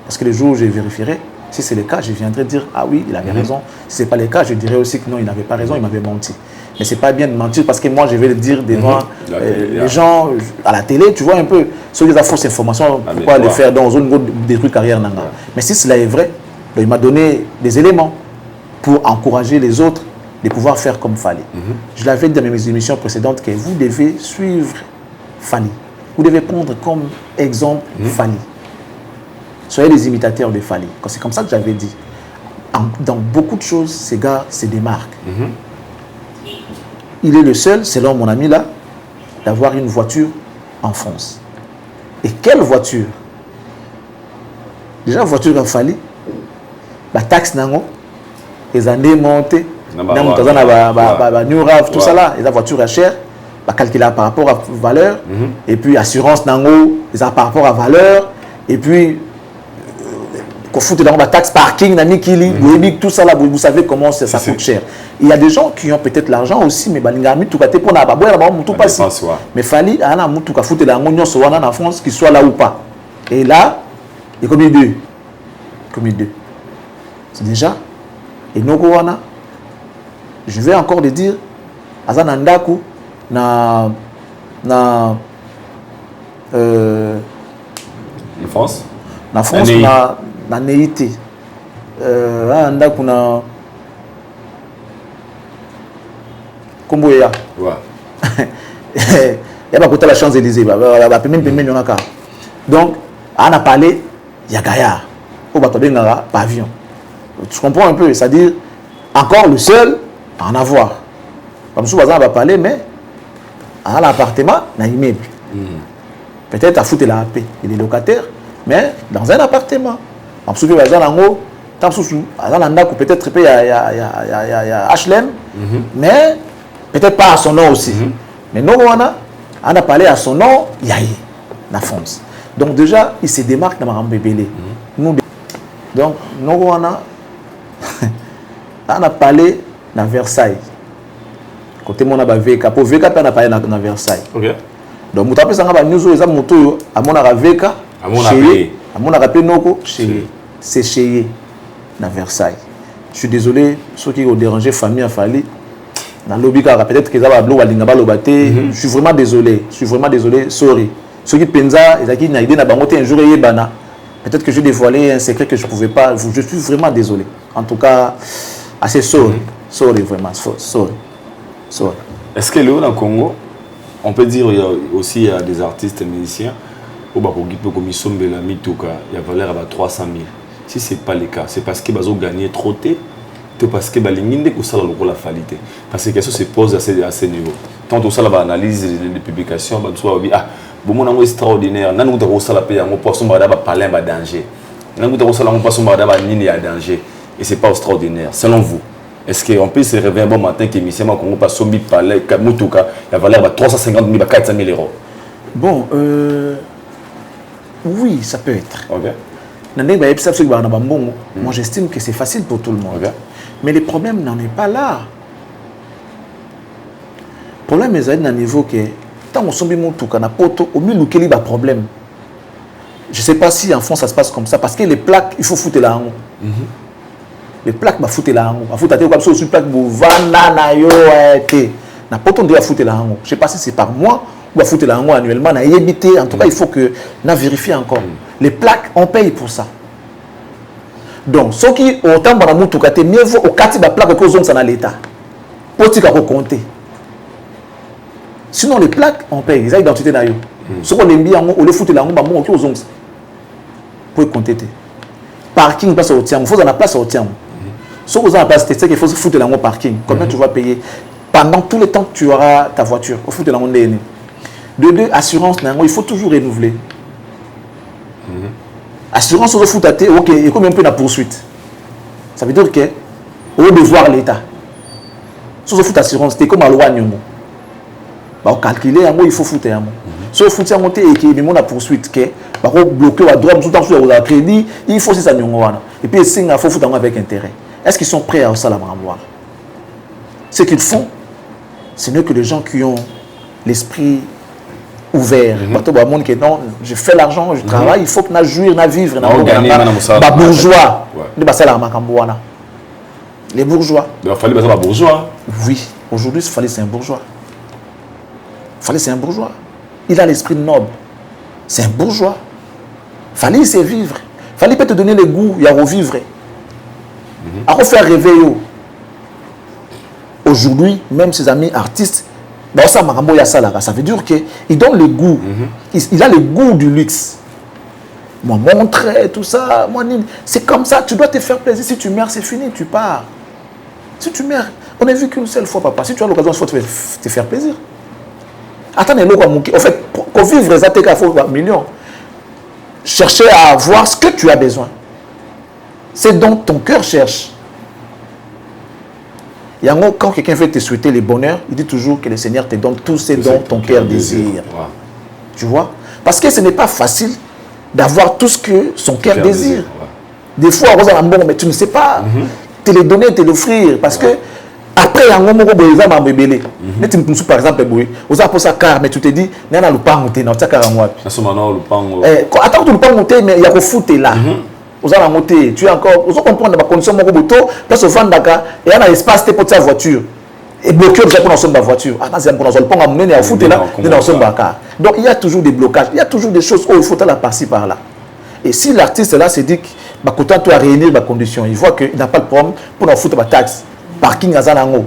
Parce que le jour où je vérifierai, si c'est le cas, je viendrai dire ah oui, il avait raison. Si ce n'est pas le cas, je dirais aussi que non, il n'avait pas raison, il m'avait menti. Mais ce n'est pas bien de mentir parce que moi, je vais le dire devant les gens à la télé, tu vois un peu, sur les fausses informations, pourquoi le faire dans une détruire carrière. Mais si cela est vrai, il m'a donné des éléments pour encourager les autres de pouvoir faire comme Fally. Je l'avais dit dans mes émissions précédentes que vous devez suivre Fally. Vous devez prendre comme exemple Fally. Soyez les imitateurs de Fally. C'est comme ça que j'avais dit. Dans beaucoup de choses, ces gars se démarquent. Il est le seul, selon mon ami là, d'avoir une voiture en France. Et quelle voiture? Déjà, voiture à Fally, la taxe nango, les années montées, New Rave, tout ça là, la voiture est chère, calculer par rapport à valeur, et puis assurance nango, par rapport à valeur, et puis la taxe parking, tout ça là, vous savez comment ça coûte cher. Il y a des gens qui ont peut-être l'argent aussi, mais mais Fally, en France, qu'il soit là ou pas. Et là, il y a combien deux? C'est déjà. Et Nogowana, je vais encore le dire, Azanandaku, en France, na Neité. Andaku na Komboya. Il y a pas côté la Champs-Élysées. Donc, on a parlé, il y a Gaillard. Au bateau pavillon. Tu comprends un peu, c'est-à-dire, encore le seul à en avoir. Comme ça, on va parler, mais à l'appartement, dans l'immeuble. Peut-être à foutre la paix. Il est locataire, mais dans un appartement. En plus, il y a peut-être il y a HLM, mais peut-être pas à son nom aussi. Mais nous, on a parlé à son nom, il y a la France. Donc déjà, il se démarque dans Marambébélé. Donc, nous, on a parlé dans Versailles. Côté mon VK, pour VK, on a parlé dans Versailles. Donc, vous avez dit nous avons moto à mon VK, à mon rappelé Noko, c'est chez dans Versailles. Je suis désolé, ceux qui ont dérangé famille à Fally. Dans lobby, peut-être qu'ils avaient je suis vraiment désolé, sorry. Ceux qui pensent, ils ont dit un jour, peut-être que je dévoilé un secret que je ne pouvais pas. Je suis vraiment désolé. En tout cas, assez sorry. Sorry, vraiment, sorry. Est-ce que là, au Congo, on peut dire aussi il y a des artistes et musiciens où comme Sombela Mituka, il y a valeur à 300 000. Si ce n'est pas le cas, c'est parce qu'ils ont gagné trop tôt, parce que les gens ont la qualité. Parce que la question se pose à ce niveau. Tant que ça, l'analyse des publications, bon, c'est extraordinaire. Nous avons parlé de poisson danger. Nous avons parlé de poisson danger. Et ce n'est pas extraordinaire. Selon vous, est-ce qu'on peut se réveiller un bon matin que Michel Makongo passe son bip palais, Mutuka, il va valeur 350 000 à 400 000 euros? Bon, oui, ça peut être. Moi, j'estime que c'est facile pour tout le monde. Mais le problème n'en est pas là. Le problème est à un niveau que tant qu'on sombi Mutuka na poto, au milieu du problème. Je ne sais pas si en France ça se passe comme ça, parce que les plaques, il faut foutre là-haut. Les plaques, il faut foutre là-haut. Il faut foutre là-haut. Il faut foutre là-haut. Je ne sais pas si c'est par mois ou il faut foutre là-haut annuellement. En tout cas, il faut que nous vérifions encore. Les plaques, on paye pour ça. Donc, ceux qui ont autant de Mutuka, mieux vaut au quartier de la plaque que aux hommes dans l'État. Pour qu'ils compter. Sinon, les plaques, on paye. Ils ont l'identité d'ailleurs. Ce qu'on aime bien, on les fout là-haut, on aux hommes. Pour compter. Parking, place au tien. Il faut dans la place au tien. Ce qu'on a la place, c'est qu'il faut se foutre là-haut parking. Combien tu vas payer? pendant tout le temps que tu auras ta voiture. Au foot de la monde. De deux, assurance, il faut toujours renouveler. Assurance au foot, ok, et comme un peu la poursuite. Ça veut dire que au devoir l'État. Si vous foot assurance, c'est comme à loi nyongo. Bah calculer il faut foutre un mot. Si vous foutez un mot et que même la poursuite que bah bloquer à droite tout le temps sur le crédit, il faut ça nyongo wana. Et puis c'est il faut foutre avec intérêt. Est-ce qu'ils sont prêts à ça la voir? Ce qu'ils font, ce n'est que les gens qui ont l'esprit ouvert. Non, je fais l'argent, je travaille, il faut que je jouir, je vivre. Les bourgeois. Les bourgeois. Il fallait que bourgeois. Oui, aujourd'hui, il fallait c'est un bourgeois. Il fallait c'est un bourgeois. Il a l'esprit noble. C'est un bourgeois. Il fallait c'est vivre. Il fallait peut te donner le goût, il y a revivre. À refaire rêver. Aujourd'hui, même ses amis artistes, ça veut dire qu'il donne le goût. Il a le goût du luxe. Moi, montrer tout ça. C'est comme ça. Tu dois te faire plaisir. Si tu meurs, c'est fini. Tu pars. Si tu meurs, on n'a vu qu'une seule fois, papa. Si tu as l'occasion, il faut te faire plaisir. Attends, en fait, pour vivre, il faut un million. Chercher à avoir ce que tu as besoin. C'est dont ton cœur cherche. Quand quelqu'un veut te souhaiter le bonheur, il dit toujours que le Seigneur te donne tous ces dons ton cœur désire. Wow. Tu vois? Parce que ce n'est pas facile d'avoir tout ce que son cœur désire. Ouais. Des fois, mais tu ne sais pas te les donner, te l'offrir. Parce que après, il y a un moment où il y a un bébé. Par exemple, vous avez ça car, mais tu te dis, il y a un loupan monté, il y a un car en moi. Attends, tu loupan monté, mais il y a un foot là. Vous allez monter, tu es encore, vous allez comprendre la condition de mon moto, parce que vous avez et il y a un espace pour ta voiture. Et bloqué, vous allez prendre la voiture. Ah, c'est un peu dans le à foot là, donc il y a toujours des blocages, il y a toujours des choses où il faut aller par-ci par-là. Et si l'artiste là se dit que quand tu as réunir les conditions, il voit qu'il n'a pas de problème pour en foutre la taxe, parking à Zanango,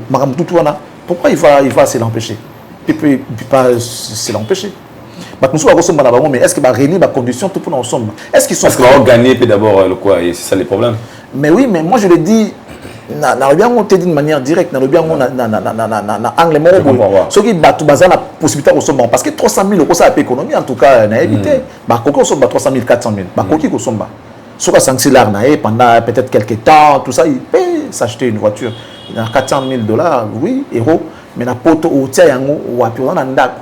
pourquoi il va se l'empêcher? Il ne peut pas se l'empêcher. Mais est-ce que va réunir les conditions tout pour ensemble? Est-ce qu'ils sont parce qu'on va gagner d'abord le quoi et c'est ça les problèmes. Mais oui, mais moi je le dis bien on te dit d'une manière directe na bien on angle moko ceux qui battu bazana la possibilité au somba parce que 300 000 euros ça économie en tout cas na évité ba koko somba 300 000 400 000 ba koki ko somba sur la sanctuaire na pendant peut-être quelques temps tout ça il peut s'acheter une voiture il a 400 000 $, oui, euros, mais na poto au tia yango wapi on a ndako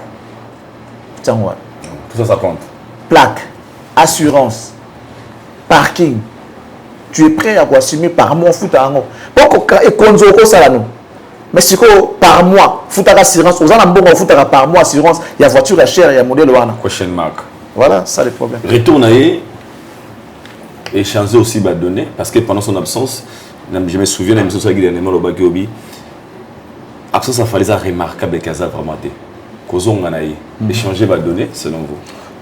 tiens. Tout ça compte. Plaque, assurance, parking. Tu es prêt à assumer par mois foot à un pourquoi et konzoko ça là mais si par mois foot à assurance aux en bon foot à par mois assurance il y a voiture à cher il y a modèle wana question marque. Voilà ça le problème. Retourner et changer aussi bas données parce que pendant son absence je me souviens de l'émission avec dernièrement le Bakiobi absence a fallu ça remarquable casa vraiment té causons on a échanger bas données selon vous.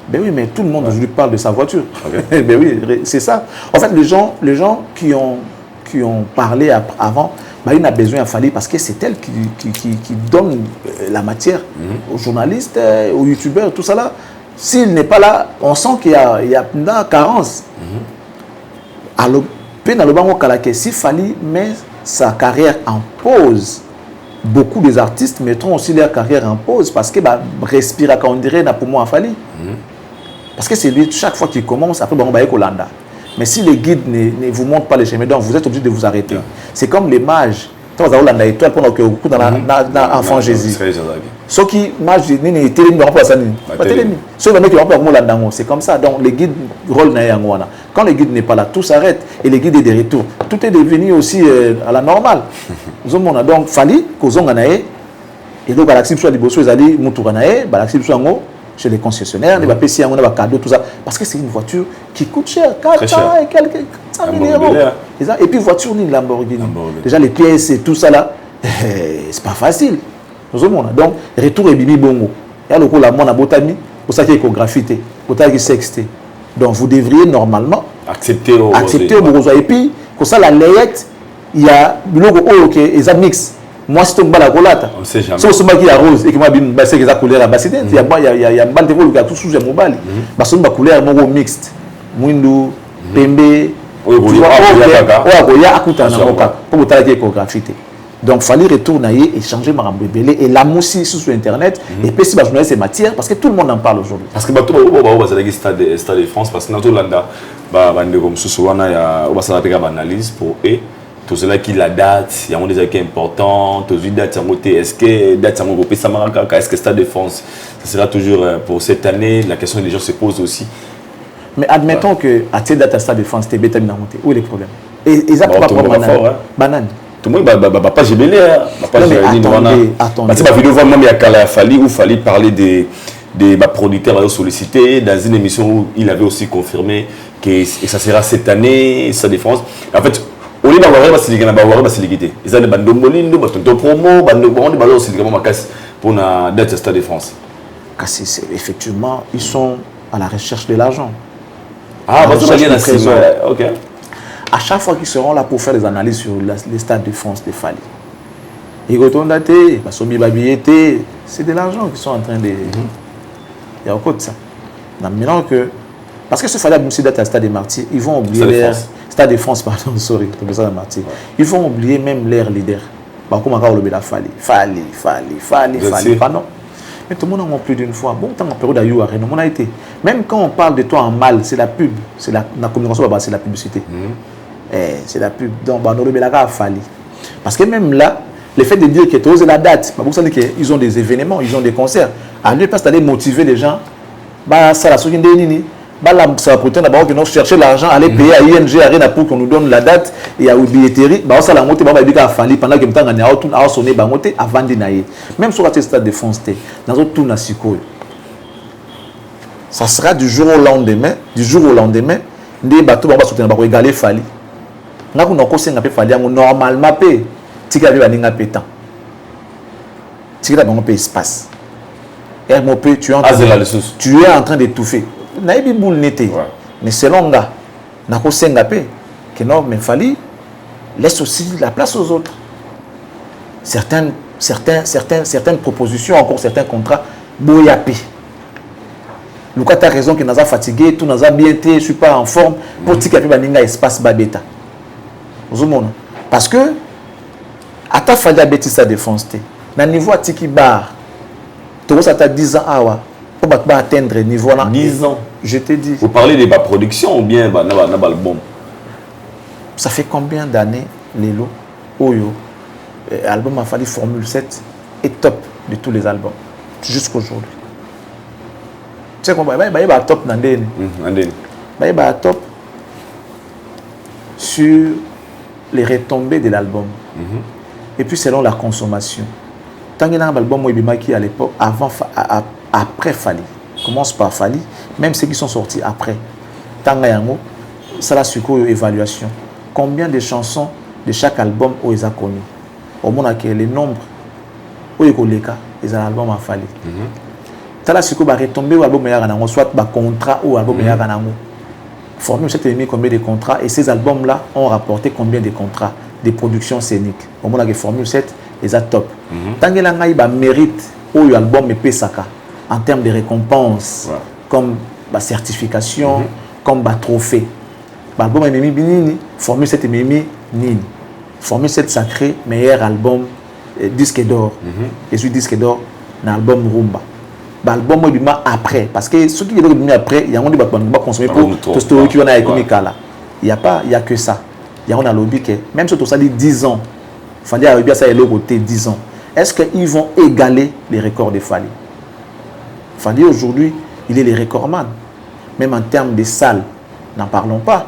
Ben oui, mais tout le monde aujourd'hui parle de sa voiture. Okay. Ben oui, c'est ça. En fait, les gens qui ont parlé avant, ben, il n'a besoin à falloir parce que c'est elle qui donne la matière aux journalistes, aux youtubeurs, tout ça là. S'il n'est pas là, on sent qu'il y a une carence. Alors, s'il fallait mettre sa carrière en pause, beaucoup des artistes mettront aussi leur carrière en pause parce que respirer quand on dirait n'a pour moi à falloir. Parce que c'est lui, chaque fois qu'il commence, après, on va aller au Landa. Mais si les guides ne vous montrent pas les chemins, donc vous êtes obligé de vous arrêter. C'est comme les mages. Quand vous avez Landa étoile pendant que vous dans l'enfant Jésus. Ceux qui mage, ne télémi, ne pas ça. Pas télémi. Ceux qui ne pas Landa, c'est comme ça. Donc les guides rôle na. Quand le guide n'est pas là, tout s'arrête et les guides est de retour. Tout est devenu aussi à la normale. Donc fallait qu'aux onganae et donc galaxie soit les bossos ils allaient motouranae, galaxie soit en chez les concessionnaires, les PC, on a des cadeaux, tout ça. Parce que c'est une voiture qui coûte cher, 400 et quelques 100 000 euros. Et puis, voiture, ni Lamborghini. Déjà, les pièces et tout ça là, c'est pas facile. Donc, retour et bibi bongo. Il y a le coup, la mon abotami, pour ça qu'il y a échographité, pour ça qu'il y a sexté. Donc, vous devriez normalement accepter au bourgeois. Et puis, pour ça, la layette, il y a le logo, ok, ils ont mix. Moi, si tu me la colata, si tu me la rose et que moi, c'est que ça couleur à bassin, il y a un bal de vol qui a tout sous mon bal. Parce que ma couleur est mixte. Mouindou, Pembe, il y a un coup de pour vous travailler échographité. Donc, il fallait retourner et changer ma rembébélé. Et là, aussi, sur Internet, et puis, si je journaliste, c'est matière, parce que tout le monde en parle aujourd'hui. Parce que tout le monde va stade de France, parce que dans tout le monde, comme Sousouana, il va faire une analyse pour eux. Tout cela qui la date, il y a des qui est important, tout ce date, est-ce que date est-ce que Stade de France, ça sera toujours pour cette année, la question des gens se pose aussi. Mais admettons que à cette date à Stade de France, c'était bêta monté. Où est le problème? Et ils n'ont pas de banane. Tout le monde va pas gébélé, pas attendez. Parce que ma vidéo vraiment il y a Kala Fali où fallait parler des producteurs sollicités dans une émission où il avait aussi confirmé que ça sera cette année, Stade de France. En fait, au lieu d'avoir une facilité, ils ont des bandes de molindo, des promos, des pour la date de Stade de France. Effectivement, ils sont à la recherche de l'argent. Ah, parce que ok. À chaque fois qu'ils seront là pour faire des analyses sur les stades de France de Fali. Ils retournent datés, c'est de l'argent qu'ils sont en train de. Il y a encore de ça. Maintenant que. Parce que ce Fali a aussi date à Stade de Martyrs, ils vont oublier Stade de France, pardon, sorry, Stade de Martyrs. Ils vont oublier même leur leader. Comment on le Fali. Fali. Pardon. Mais tout le monde en a plus d'une fois. Bon, tant en période d'ailleurs, on a été. Même quand on parle de toi en mal, c'est la pub. C'est la communication, c'est la publicité. C'est la pub. Donc, on a fallu. Parce que même là, le fait de dire que tu oses la date, ils ont des événements, ils ont des concerts. À lui, parce que motiver les gens, ça la soutient des nini. Ça va prétendre d'abord que nous chercher l'argent, aller payer à ING, Arena pour qu'on nous donne la date et à billetterie. Ça la montée, va fallu pendant que nous avons sonné, avant de naïe. Même sur le stade de France, dans tout na siko. Ça sera du jour au lendemain, des bateaux vont soutenir, va égaler Fali. Nous avons Fali, normalement, tika va ninga pétant. Tika va un espace. Tu es en train d'étouffer. Naïbi boule n'était. Mais selon gars, nako sengapé, que non, mais Fali laisse aussi la place aux autres. Certaines propositions, encore certains contrats, boyapé. Lucas a raison que nous avons fatigué, tout nous a bien été, je ne suis pas en forme, pour que tu aies un espace babeta. Parce que, à ta Fali a bêtise sa défense, dans le niveau à Tiki Bar, tu as 10 ans, pour atteindre le niveau là. 10 ans. Je te dis. Vous parlez de ma production ou bien de l'album? Ça fait combien d'années, Lélo, Oyo, l'album a fallu Formule 7 est top de tous les albums, jusqu'aujourd'hui. Tu sais comment il y a top dans il y a top sur les retombées de l'album. Et puis selon la consommation. Tant qu'il y a un album qui à l'époque, après Fali, commence par Fali, même ceux qui sont sortis après. Tant qu'il y a ça la suco évaluation. Combien de chansons de chaque album ils ont connu? Au moins que les nombres où ils ont les albums à Fali. Tala suko ba retomber ou album ya ganango soit ba contrat ou album ya ganango. Formule 7 a mis combien de contrats et ces albums là ont rapporté combien de contrats de production scénique. Au moins que Formule 7 les a top. Tant que l'angai ba mérite ou album et pesaka en termes de récompenses comme ba certification, comme ba trophée. Ba album mimi binini, Formule 7 mimi nini. Formule 7 sacré meilleur album disque d'or. Et ce disque d'or un album Rumba. L'album après parce que ceux qui sont après il y a un qui va consommer pour tout ce qui va économique là il y a que ça il y a un lobby que même si tout ça dit 10 ans Fali a bien ça est le côté 10 ans est-ce qu'ils vont égaler les records de Fali? Fali aujourd'hui il est le recordman même en termes de salles n'en parlons pas.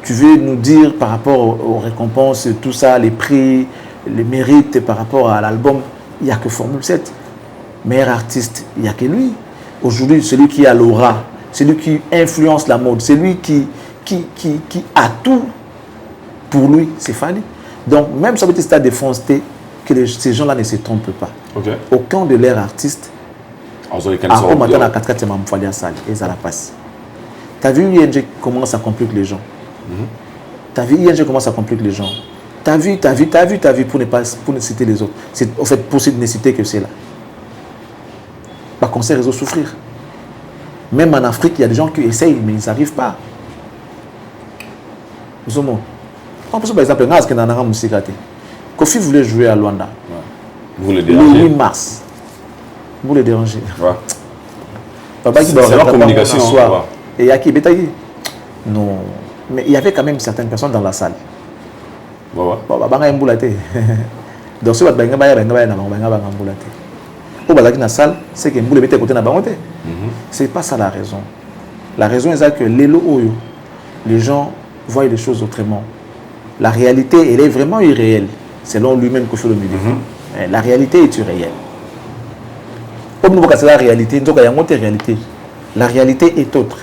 Tu veux nous dire par rapport aux récompenses tout ça les prix les mérites par rapport à l'album il n'y a que Formule 7. Meilleur artiste, il n'y a que lui. Aujourd'hui, celui qui a l'aura, celui qui influence la mode, celui qui a tout pour lui, c'est Fali. Donc, même sur le stade de France, que ces gens-là ne se trompent pas. Aucun de leurs artistes a maintenant à 4 Fali à salle et ça la passe. Tu as vu ING commence à compliquer les gens. Tu as vu ING commence à compliquer les gens. Tu as vu pour ne citer les autres. C'est en fait pour ne citer que c'est là. Concert réseau souffrir. Même en Afrique, il y a des gens qui essayent, mais ils n'arrivent pas. On peut par exemple, Kofi voulait jouer à Luanda. Vous le Le dérangez. 8 mars. Vous le dérangez. Ouais. Papa qui C'est la communication. soir. Ouais. Et Yaki Betagi. Non. Mais il y avait quand même certaines personnes dans la salle. Ouais, ouais. Bon, bah, bah, mboulaté. Donc, si vous avez dans la salle, c'est que mboulé côté na bangote. C'est pas ça la raison. La raison est que les gens voient les choses autrement. La réalité, elle est vraiment irréelle, selon lui-même que fait le milieu. La réalité est irréelle. Comme nous voyons la réalité, donc il y a une autre réalité. La réalité est autre.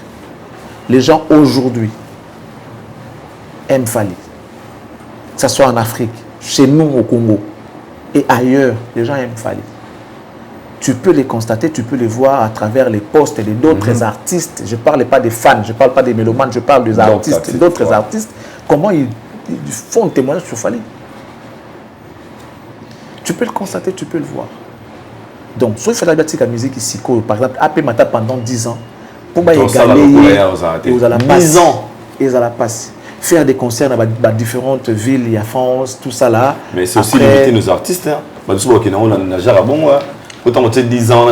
Les gens aujourd'hui aiment Fally. Que ce soit en Afrique, chez nous au Congo et ailleurs, les gens aiment Fally. Tu peux les constater, tu peux les voir à travers les posts d'autres artistes. Je ne parle pas des fans, je ne parle pas des mélomanes, je parle des artistes, d'autres artistes. Comment ils font un témoignage sur Fally. Tu peux le constater, tu peux le voir. Donc, soit il fait la musique ici, par exemple, AP Mata pendant 10 ans, pour égaler aux Alapas. 10 ans. Et aux Alapas. Faire des concerts dans différentes villes, il y a France, tout ça là. Mais c'est aussi limiter nos artistes. Autant que 10 ans,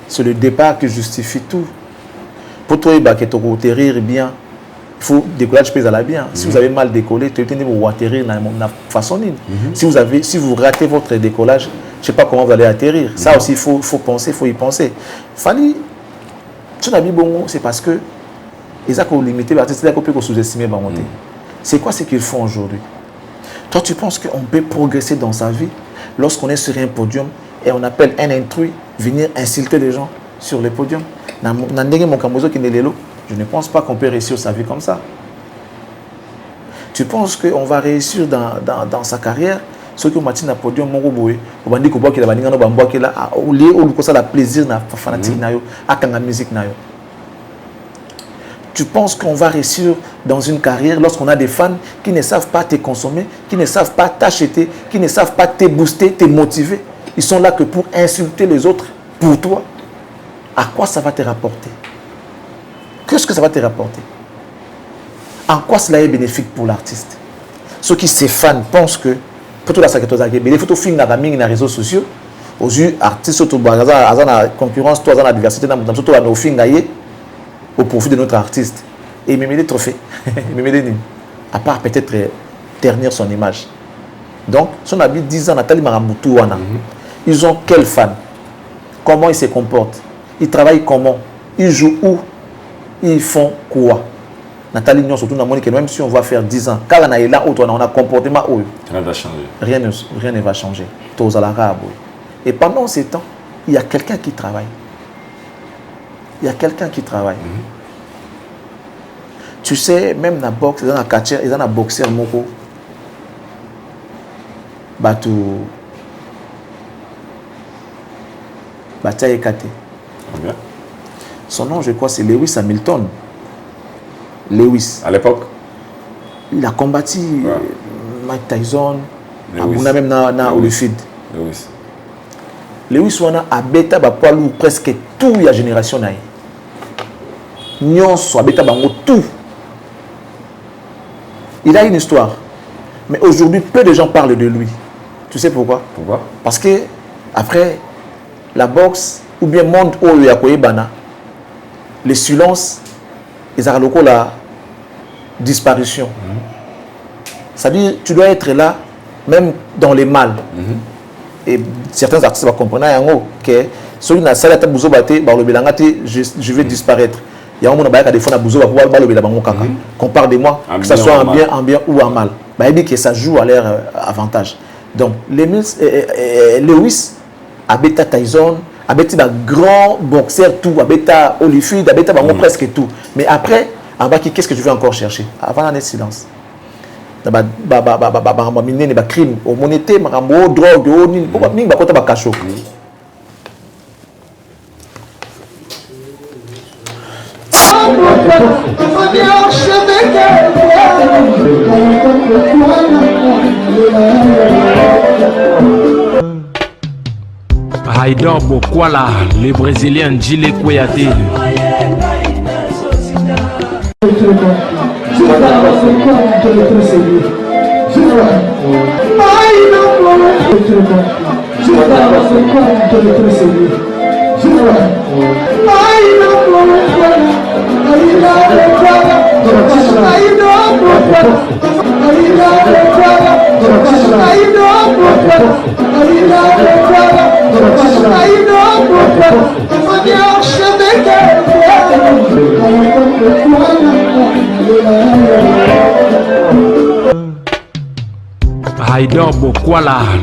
c'est le départ qui justifie tout. Pour toi, il faut atterrir bien. Il faut décoller, je peux aller bien. Si vous avez mal décollé, tu peux atterrir de la façon. Si vous ratez votre décollage, je ne sais pas comment vous allez atterrir. Ça aussi, il faut penser, il faut y penser. Fally, c'est parce que ils ont limité l'artiste, ils ont sous-estimé. C'est quoi ce qu'ils font aujourd'hui? Toi, tu penses qu'on peut progresser dans sa vie lorsqu'on est sur un podium et on appelle un intrus venir insulter les gens sur le podium? Je ne pense pas qu'on peut réussir sa vie comme ça. Tu penses qu'on va réussir dans sa carrière? Ceux qui ont matin à podium, on dit que la plaisir na fanatique na yo, la musique na yo. Tu penses qu'on va réussir dans une carrière lorsqu'on a des fans qui ne savent pas te consommer, qui ne savent pas t'acheter, qui ne savent pas te booster, te motiver? Ils sont là que pour insulter les autres, pour toi. À quoi ça va te rapporter? Qu'est-ce que ça va te rapporter? En quoi cela est bénéfique pour l'artiste? Ceux qui se fans pensent que pour tout la il faut filmer dans les réseaux sociaux. Aux yeux artistes, surtout la concurrence, la diversité, au profit de notre artiste. Et il me met des trophées. À part peut-être ternir son image. Donc, son habit 10 ans, Nathalie Maramoutou, ils ont quel fan? Comment ils se comportent? Ils travaillent comment? Ils jouent où? Ils font quoi? Nathalie Nyon, surtout dans même si on va faire 10 ans, car on a là, on a un comportement où rien ne va changer. Rien ne va changer. Et pendant ces temps, il y a quelqu'un qui travaille. Il y a quelqu'un qui travaille. Tu sais, même dans la boxe, dans la catcher, dans la boxeur moko, Batou Ekate. Son nom, je crois, c'est Lewis Hamilton. Lewis. À l'époque, il a combattu Mike Tyson, Abuna même na Holyfield. Lewis wana a beta ba poilu presque tout la génération naï. Nyon so beta bango tout. Il a une histoire. Mais aujourd'hui, peu de gens parlent de lui. Tu sais pourquoi? Pourquoi? Parce que après la boxe ou bien monde où il y a bana, les silences, ils ont la disparition. C'est-à-dire, tu dois être là, même dans les mal. Et certains artistes vont comprendre que celui qui a salle à bouzo baté, je vais disparaître. Il y a un moment des fois na bouzo qu'on parle de moi, que ce soit en bien ou en mal. Il dit que ça joue à leur avantage. Donc, Lewis, Abeta Tyson, Abeta grand boxeur tout, Abeta Holyfield, Abeta presque tout. Mais après, qu'est-ce que je vais encore chercher? Avant l'année de silence. Crime, monété, drogue, Haïdor Bokwala, le Brésilien Djile Kouyaté. Haïdor Bokwala.